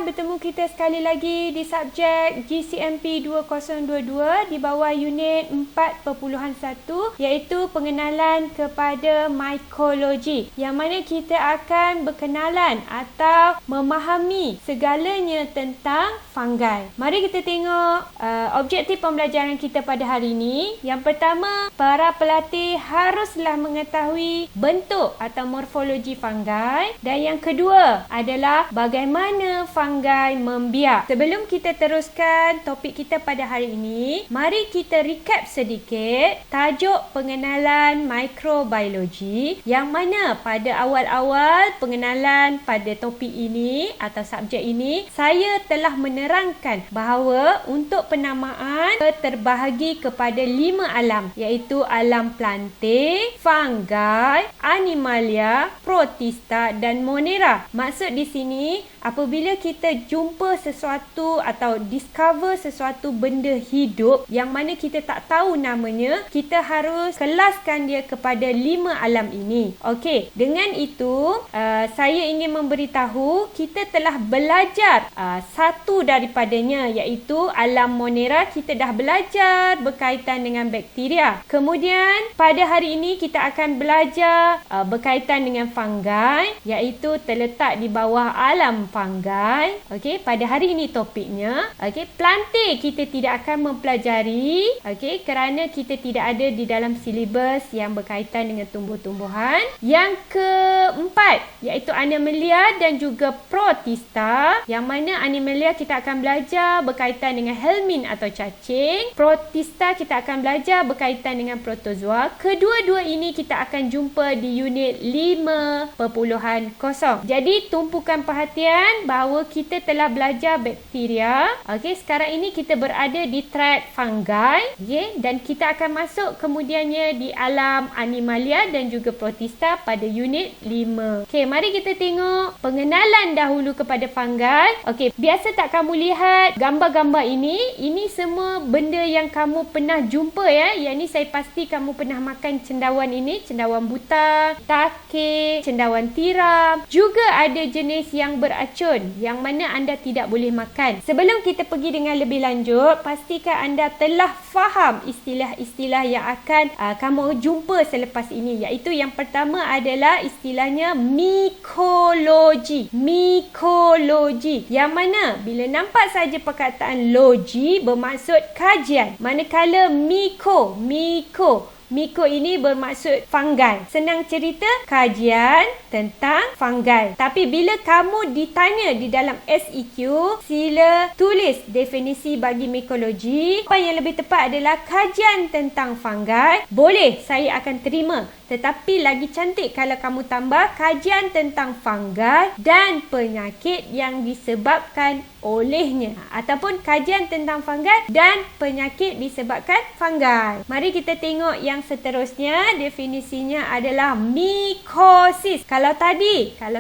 bertemu kita sekali lagi di subjek GCMP 2022 di bawah unit 4.1 iaitu pengenalan kepada mikologi, yang mana kita akan berkenalan atau memahami segalanya tentang fungi. Mari kita tengok objektif pembelajaran kita pada hari ini. Yang pertama, para pelatih haruslah mengetahui bentuk atau morfologi fungi, dan yang kedua adalah bagaimana fungi membiak. Sebelum kita teruskan topik kita pada hari ini, mari kita recap sedikit tajuk pengenalan mikrobiologi, yang mana pada awal-awal pengenalan pada topik ini atau subjek ini, saya telah menerangkan bahawa untuk penamaan terbahagi kepada 5 alam, iaitu alam plantae, fungi, animalia, protista dan monera. Maksud di sini, apabila kita jumpa sesuatu atau discover sesuatu benda hidup yang mana kita tak tahu namanya, kita harus kelaskan dia kepada 5 alam ini. Okey, dengan itu saya ingin memberitahu kita telah belajar satu daripadanya, iaitu alam monera. Kita dah belajar berkaitan dengan bakteria. Kemudian pada hari ini kita akan belajar berkaitan dengan fungi, iaitu terletak di bawah alam fungi. Okey, pada hari ini topiknya, okey, plantae kita tidak akan mempelajari, okey, kerana kita tidak ada di dalam silibus yang berkaitan dengan tumbuh-tumbuhan. Yang keempat, iaitu animalia dan juga protista, yang mana animalia kita akan belajar berkaitan dengan helmin atau cacing. Protista kita akan belajar berkaitan dengan protozoa. Kedua-dua ini kita akan jumpa di unit 5.0. Jadi tumpukan perhatian bahawa kita telah belajar bakteria. Okey, sekarang ini kita berada di track fungi, okey, dan kita akan masuk kemudiannya di alam animalia dan juga protista pada unit 5. Okey, mari kita tengok pengenalan dahulu kepada fungi. Okey, biasa tak kamu lihat gambar-gambar ini? Ini semua benda yang kamu pernah jumpa ya. Yang ni saya pasti kamu pernah makan cendawan ini, cendawan buta, takik, cendawan tiram. Juga ada jenis yang beracun yang mana anda tidak boleh makan. Sebelum kita pergi dengan lebih lanjut, pastikan anda telah faham istilah-istilah yang akan kamu jumpa selepas ini, iaitu yang pertama adalah istilahnya mikologi. Mikologi, yang mana bila nampak saja perkataan logi bermaksud kajian, manakala Miko ini bermaksud fungi. Senang cerita, kajian tentang fungi. Tapi bila kamu ditanya di dalam SEQ, sila tulis definisi bagi mikologi. Apa yang lebih tepat adalah kajian tentang fungi. Boleh, saya akan terima. Tetapi lagi cantik kalau kamu tambah kajian tentang fungi dan penyakit yang disebabkan olehnya, ataupun kajian tentang fungi dan penyakit disebabkan fungi. Mari kita tengok yang seterusnya. Definisinya adalah mikosis. Kalau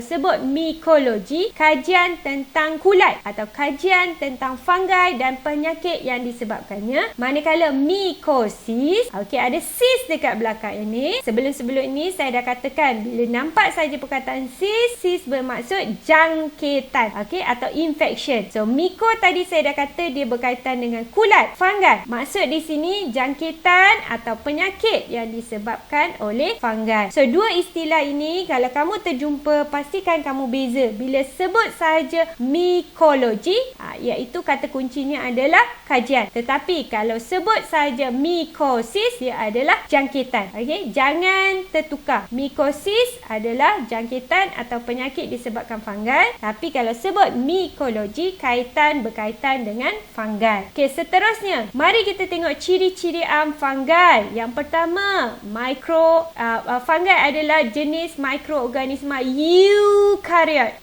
sebut mikologi, kajian tentang kulat atau kajian tentang fungi dan penyakit yang disebabkannya. Manakala mikosis, okey, ada sis dekat belakang ini. Sebelum ini saya dah katakan, bila nampak saja perkataan sis bermaksud jangkitan, okey, atau infection. So miko tadi saya dah kata dia berkaitan dengan kulat, fungi. Maksud di sini jangkitan atau penyakit yang disebabkan oleh fungi. So dua istilah ini kalau kamu terjumpa, pastikan kamu beza. Bila sebut sahaja mikologi, iaitu kata kuncinya adalah kajian. Tetapi kalau sebut sahaja mikosis, dia adalah jangkitan. Okey, jangan tertukar. Mikosis adalah jangkitan atau penyakit disebabkan fungi. Tapi kalau sebut mikologi, berkaitan dengan fungi. Okey, seterusnya, mari kita tengok ciri-ciri fungi. Yang pertama, fungi adalah jenis mikroorganisma eukariot.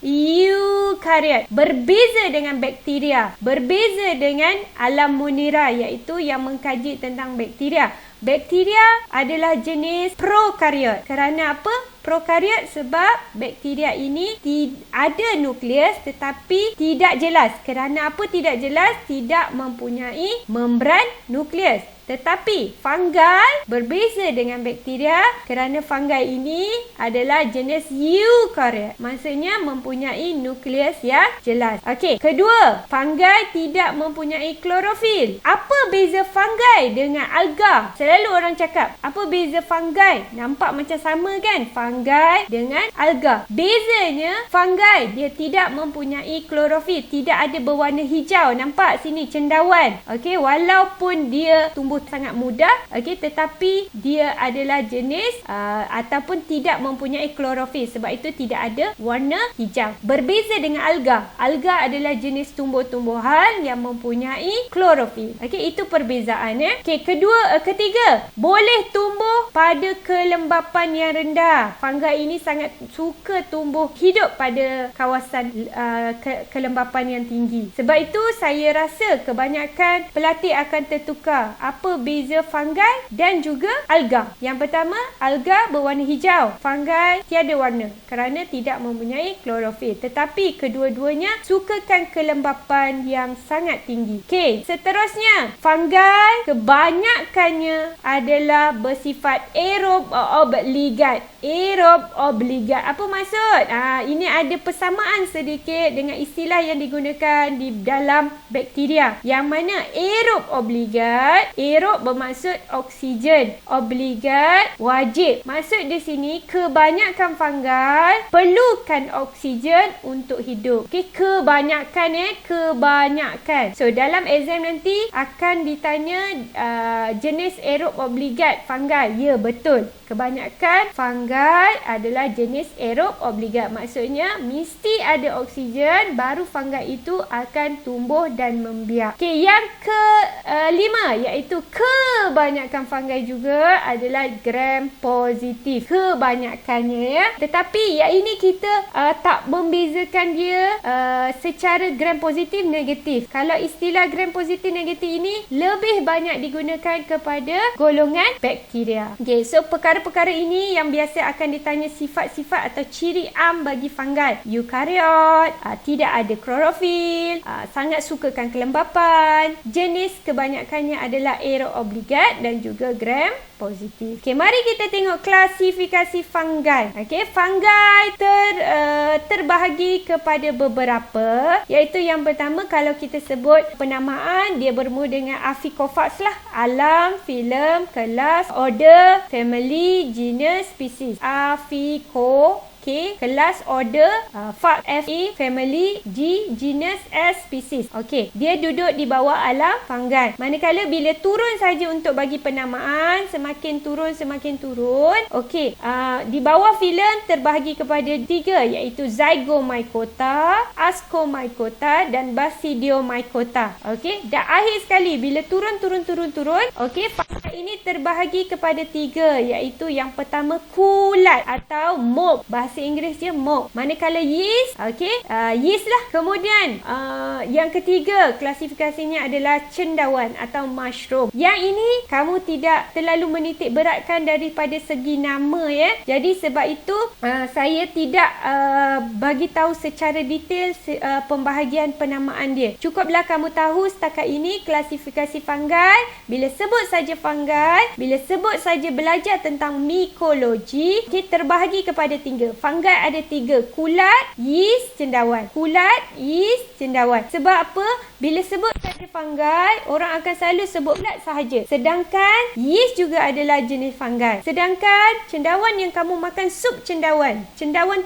Berbeza dengan bakteria, berbeza dengan alam monera, iaitu yang mengkaji tentang bakteria. Bakteria adalah jenis prokariot. Kerana apa? prokariot sebab bakteria ini ada nukleus tetapi tidak jelas. Kerana apa tidak jelas? Tidak mempunyai membran nukleus. Tetapi fungi berbeza dengan bakteria kerana fungi ini adalah jenis eukariot. Maksudnya mempunyai nukleus yang jelas. Okey, kedua, fungi tidak mempunyai klorofil. Apa beza fungi dengan alga? Selalu orang cakap, apa beza fungi? Nampak macam sama kan? Fungi dengan alga. Bezanya, fungi dia tidak mempunyai klorofil, tidak ada berwarna hijau. Nampak sini cendawan. Okey, walaupun dia tumbuh sangat mudah, okey, tetapi dia adalah jenis ataupun tidak mempunyai klorofil, sebab itu tidak ada warna hijau. Berbeza dengan alga. Alga adalah jenis tumbuh-tumbuhan yang mempunyai klorofil. Okey, itu perbezaan Okey, ketiga, boleh tumbuh pada kelembapan yang rendah. Fungi ini sangat suka tumbuh hidup pada kawasan kelembapan yang tinggi. Sebab itu saya rasa kebanyakan pelatih akan tertukar apa beza fungi dan juga alga. Yang pertama, alga berwarna hijau, fungi tiada warna kerana tidak mempunyai klorofil. Tetapi kedua-duanya sukakan kelembapan yang sangat tinggi. Okey, seterusnya, fungi kebanyakannya adalah bersifat aerob obligat. Aerob obligat. Apa maksud? Ini ada persamaan sedikit dengan istilah yang digunakan di dalam bakteria. Yang mana aerob obligat, aerob bermaksud oksigen, obligat wajib. Maksud di sini kebanyakan fungi perlukan oksigen untuk hidup. Okey, kebanyakan kebanyakan. So dalam exam nanti akan ditanya jenis aerob obligat fungi. Ya, betul. Kebanyakan fungi adalah jenis aerob obligat. Maksudnya mesti ada oksigen baru fungi itu akan tumbuh dan membiak. Okey, yang kelima iaitu kebanyakan fungi juga adalah gram positif. Kebanyakannya Tetapi yang ini kita tak membezakan dia secara gram positif negatif. Kalau istilah gram positif negatif ini lebih banyak digunakan kepada golongan bakteria. Okey, so perkara-perkara ini yang biasa akan ditanya sifat-sifat atau ciri am bagi fungi. Eukariot, tidak ada klorofil, sangat sukakan kelembapan. Jenis kebanyakannya adalah aerob obligat dan juga gram positif. Okey, mari kita tengok klasifikasi fungi. Okey, fungi terbahagi kepada beberapa, iaitu yang pertama kalau kita sebut penamaan, dia bermula dengan Aphycophage lah. Alam, filem, kelas, order, family, genus, species. Kelas, order, F-A, family, G, genus, S, species. Okey, dia duduk di bawah alam fungi. Manakala bila turun saja untuk bagi penamaan, semakin turun. Okey, di bawah filem terbahagi kepada 3, iaitu Zygomycota, Ascomycota dan Basidiomycota. Okey, dan akhir sekali bila turun. Okey, fungi ini terbahagi kepada 3, iaitu yang pertama kulat atau mold. Bahasa Inggeris dia mold. Manakala yeast, yeast lah. Kemudian yang ketiga klasifikasinya adalah cendawan atau mushroom. Yang ini kamu tidak terlalu menitik beratkan daripada segi nama Jadi sebab itu saya tidak bagi tahu secara detail pembahagian penamaan dia. Cukuplah kamu tahu setakat ini klasifikasi fungi. Bila sebut saja fungi, bila sebut saja belajar tentang mikologi, terbahagi kepada 3. Fungi ada 3. Kulat, yeast, cendawan. Kulat, yeast, cendawan. Sebab apa? Bila sebut saja fungi, orang akan selalu sebut kulat sahaja. Sedangkan yeast juga adalah jenis fungi. Sedangkan cendawan yang kamu makan sup cendawan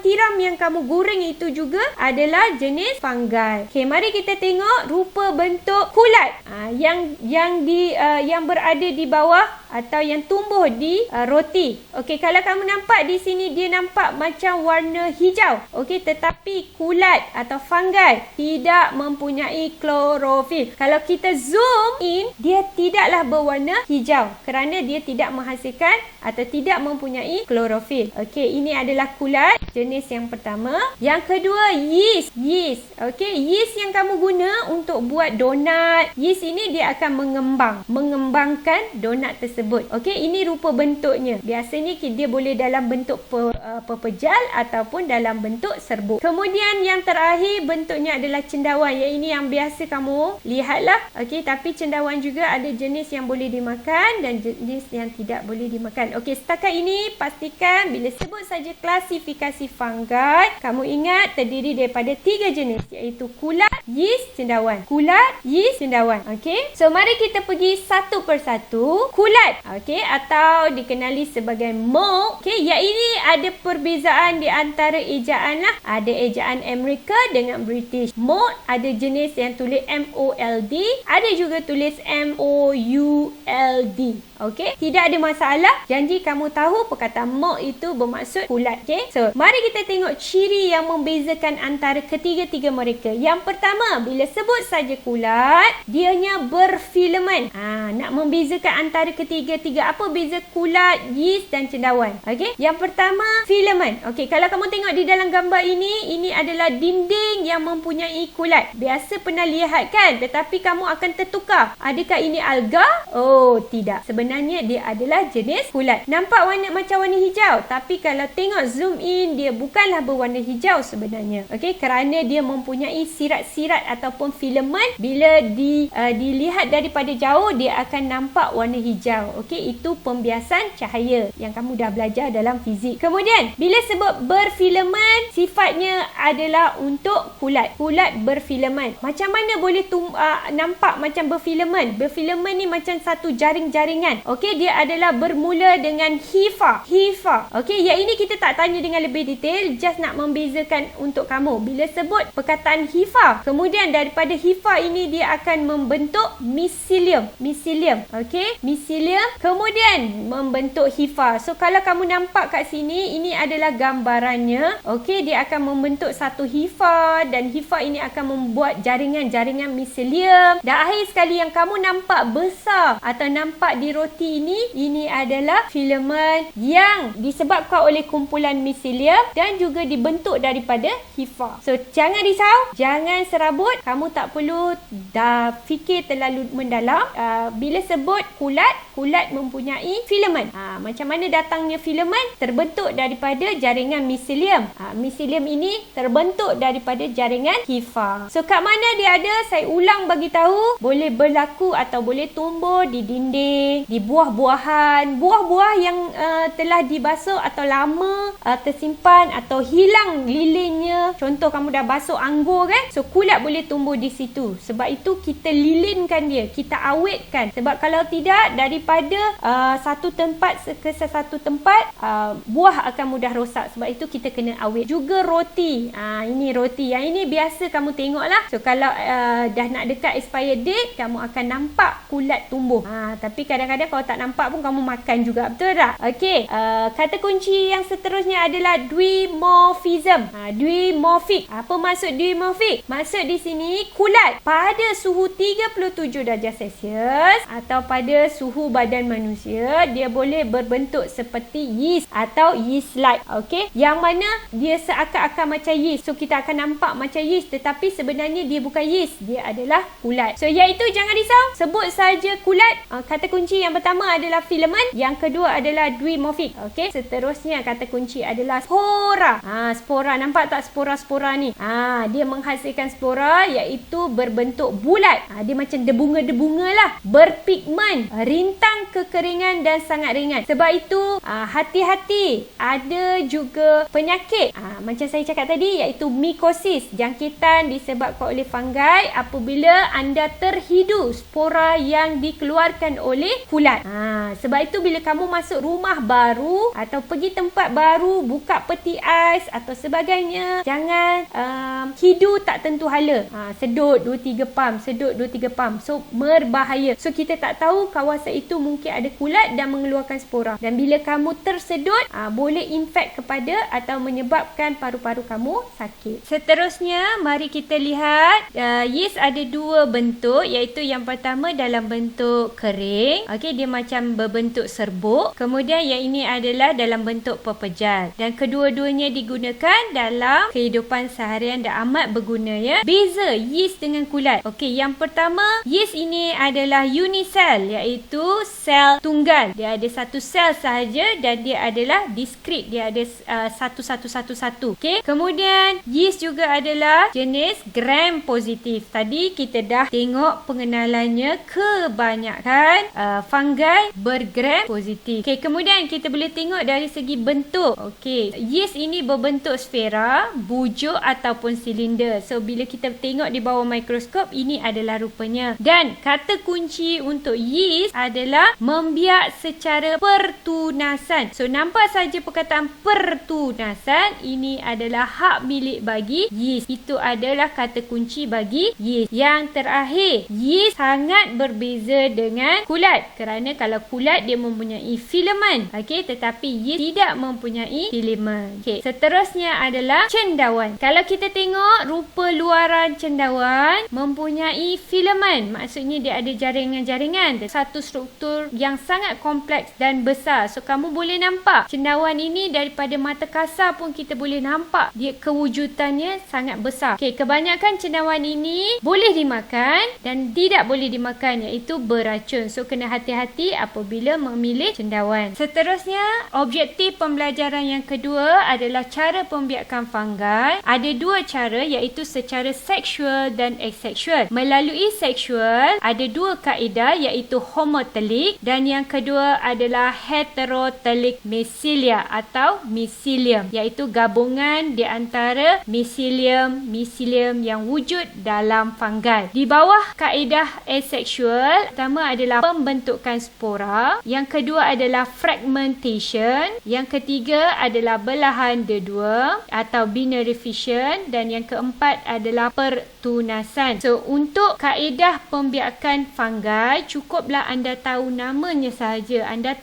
tiram yang kamu goreng itu juga adalah jenis fungi. Okey, mari kita tengok rupa bentuk kulat. Yang berada di bawah atau yang tumbuh di roti. Okey, kalau kamu nampak di sini dia nampak macam warna hijau. Okey, tetapi kulat atau fungi tidak mempunyai klorofil. Kalau kita zoom in, dia tidaklah berwarna hijau kerana dia tidak menghasilkan atau tidak mempunyai klorofil. Okey, ini adalah kulat jenis yang pertama. Yang kedua, yeast. Okey, yeast yang kamu guna untuk buat donat. Yeast ini dia akan mengembangkan donat tersebut. Okey, ini rupa bentuknya. Biasanya dia boleh dalam bentuk pepejal ataupun dalam bentuk serbuk. Kemudian yang terakhir bentuknya adalah cendawan. Yang ini yang biasa kamu lihatlah. Okey, tapi cendawan juga ada jenis yang boleh dimakan dan jenis yang tidak boleh dimakan. Okey, setakat ini pastikan bila sebut saja klasifikasi fungi, kamu ingat terdiri daripada 3 jenis, iaitu kulat, yeast, cendawan. Kulat, yeast, cendawan. Okey, so mari kita pergi satu persatu. Kulat, okey, atau dikenali sebagai mold. Okey, yang ini ada perbezaan di antara ejaan lah. Ada ejaan Amerika dengan British. Mold ada jenis yang tulis MOLD, ada juga tulis MOULD. Okey, tidak ada masalah. Janji kamu tahu perkataan mold itu bermaksud kulat. Okey, so mari kita tengok ciri yang membezakan antara ketiga-tiga mereka. Yang pertama, bila sebut saja kulat, dianya berfilamen. Nak membezakan antara ketiga-tiga, apa beza kulat, yeast dan cendawan? Okey, yang pertama, filamen. Okey, kalau kamu tengok di dalam gambar ini adalah dinding yang mempunyai kulat. Biasa pernah lihat kan? Tetapi kamu akan tertukar. Adakah ini alga? Oh, tidak. Sebenarnya dia adalah jenis kulat. Nampak warna macam warna hijau, tapi kalau tengok zoom in, dia bukanlah berwarna hijau sebenarnya. Okey, kerana dia mempunyai sirat-sirat ataupun filamen. Bila dilihat daripada jauh, dia akan nampak warna hijau. Okey, itu pembiasan cahaya yang kamu dah belajar dalam fizik. Kemudian, bila sebut berfilamen, sifatnya adalah untuk kulat. Kulat berfilamen. Macam mana boleh nampak macam berfilamen? Berfilamen ni macam satu jaring-jaringan. Okey, dia adalah bermula dengan hifa. Okey, yang ini kita tak tanya dengan lebih detail, just nak membezakan untuk kamu. Bila sebut perkataan hifa, kemudian daripada hifa ini dia akan membentuk miselium. Okey, miselium kemudian membentuk hifa. So kalau kamu nampak kat sini, ini adalah gambarannya. Okey, dia akan membentuk satu hifa dan hifa ini akan membuat jaringan-jaringan miselium. Dan akhir sekali yang kamu nampak besar atau nampak di roti ini adalah filamen yang disebabkan oleh kumpulan miselium dan juga dibentuk daripada hifa. So jangan risau, jangan serabut, kamu tak perlu dah fikir terlalu mendalam. Bila sebut kulat mempunyai filamen. Macam mana datangnya filamen? Terbentuk daripada jaringan miselium. Miselium ini terbentuk daripada jaringan hifa. So kat mana dia ada? Saya ulang bagi tahu, boleh berlaku atau boleh tumbuh di dinding, di buah-buahan, buah-buah yang telah dibasuh atau lama tersimpan atau hilang lilinnya. Contoh kamu dah basuh anggur kan? So kulat boleh tumbuh di situ. Sebab itu kita lilinkan dia, kita awetkan. Sebab kalau tidak, daripada satu tempat ke satu tempat, buah akan mudah rosak. Sebab itu kita kena awet. Juga roti. Ini roti. Yang ini biasa kamu tengoklah. So kalau dah nak dekat expired date, kamu akan nampak kulat tumbuh. Tapi kadang-kadang kalau tak nampak pun kamu makan juga. Betul tak? Okey. Kata kunci yang seterusnya adalah dimorphism. Dimorphic. Apa maksud dimorphic? Maksud di sini kulat pada suhu 37 darjah Celsius atau pada suhu badan manusia, dia boleh berbentuk seperti yeast atau yeast-like. Okey, yang mana dia seakan-akan macam yeast. So kita akan nampak macam yeast, tetapi sebenarnya dia bukan yeast, dia adalah kulat. So iaitu jangan risau, sebut saja kulat. Kata kunci yang pertama adalah filamen, yang kedua adalah dimorphic. Okey, seterusnya kata kunci adalah spora. Spora, nampak tak spora-spora ni? Dia menghasilkan spora, iaitu berbentuk bulat. Dia macam debunga-debunga lah, berpigmen, rintang kekeringan dan sangat ringan. Sebab itu hati-hati, ada juga penyakit macam saya cakap tadi, iaitu mikosis, jangkitan disebabkan oleh fungi apabila anda terhidu spora yang dikeluarkan oleh kulat. Sebab itu bila kamu masuk rumah baru atau pergi tempat baru, buka peti ais atau sebagainya, jangan hidu tak tentu hala. Sedut 2-3 pam, sedut 2-3 pam. So berbahaya. So kita tak tahu kawasan itu mungkin ada kulat dan mengeluarkan spora. Dan bila kamu tersedut, boleh infect kepada atau menyebabkan paru-paru kamu sakit. Seterusnya, mari kita kita lihat yeast ada dua bentuk, iaitu yang pertama dalam bentuk kering. Okey, dia macam berbentuk serbuk. Kemudian yang ini adalah dalam bentuk pepejal. Dan kedua-duanya digunakan dalam kehidupan seharian dan amat berguna ya. Beza yeast dengan kulat. Okey, yang pertama, yeast ini adalah unisel, iaitu sel tunggal. Dia ada satu sel sahaja dan dia adalah diskrit. Dia ada satu. Okey. Kemudian yeast juga adalah jenis gram positif. Tadi kita dah tengok pengenalannya, kebanyakan fungi bergram positif. Okey, kemudian kita boleh tengok dari segi bentuk. Okey, yeast ini berbentuk sfera, bujuk ataupun silinder. So bila kita tengok di bawah mikroskop, ini adalah rupanya. Dan kata kunci untuk yeast adalah membiak secara pertunasan. So nampak saja perkataan pertunasan, ini adalah hak milik bagi yeast. Itu adalah kata kunci bagi yeast. Yang terakhir, yeast sangat berbeza dengan kulat, kerana kalau kulat dia mempunyai filamen, okey, tetapi yeast tidak mempunyai filamen. Okey, seterusnya adalah cendawan. Kalau kita tengok rupa luaran cendawan mempunyai filamen, maksudnya dia ada jaringan-jaringan, satu struktur yang sangat kompleks dan besar. So kamu boleh nampak cendawan ini daripada mata kasar pun kita boleh nampak dia kewujudannya sangat besar. Okey, kebanyakan cendawan ini boleh dimakan dan tidak boleh dimakan, iaitu beracun. So kena hati-hati apabila memilih cendawan. Seterusnya, objektif pembelajaran yang kedua adalah cara pembiakan fungi. Ada dua cara, iaitu secara seksual dan asexual. Melalui seksual ada dua kaedah, iaitu homotelik, dan yang kedua adalah heterotelik mycelia atau mycelium, iaitu gabungan di antara mycelium yang wujud dalam fungi. Di bawah kaedah asexual, pertama adalah pembentukan spora, yang kedua adalah fragmentation, yang ketiga adalah belahan dedua atau binary fission, dan yang keempat adalah pertunasan. So untuk kaedah pembiakan fungi, cukuplah anda tahu namanya sahaja. Anda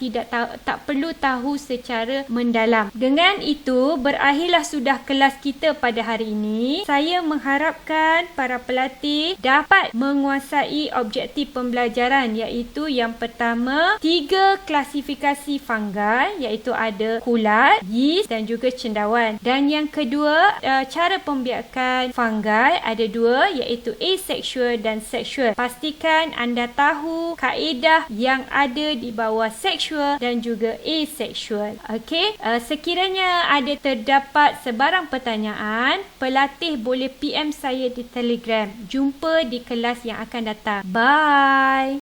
tak perlu tahu secara mendalam. Dengan itu, berakhirlah sudah kelas kita pada hari ini. Saya mengharapkan para pelatih dapat menguasai objektif pembelajaran, iaitu yang pertama, 3 klasifikasi fungi, iaitu ada kulat, yeast dan juga cendawan. Dan yang kedua, cara pembiakan fungi ada dua, iaitu asexual dan sexual. Pastikan anda tahu kaedah yang ada di bawah sexual dan juga asexual. Okey, sekiranya ada terdapat sebarang pertanyaan, pelatih boleh PM saya di Telegram. Jumpa di kelas yang akan datang. Bye.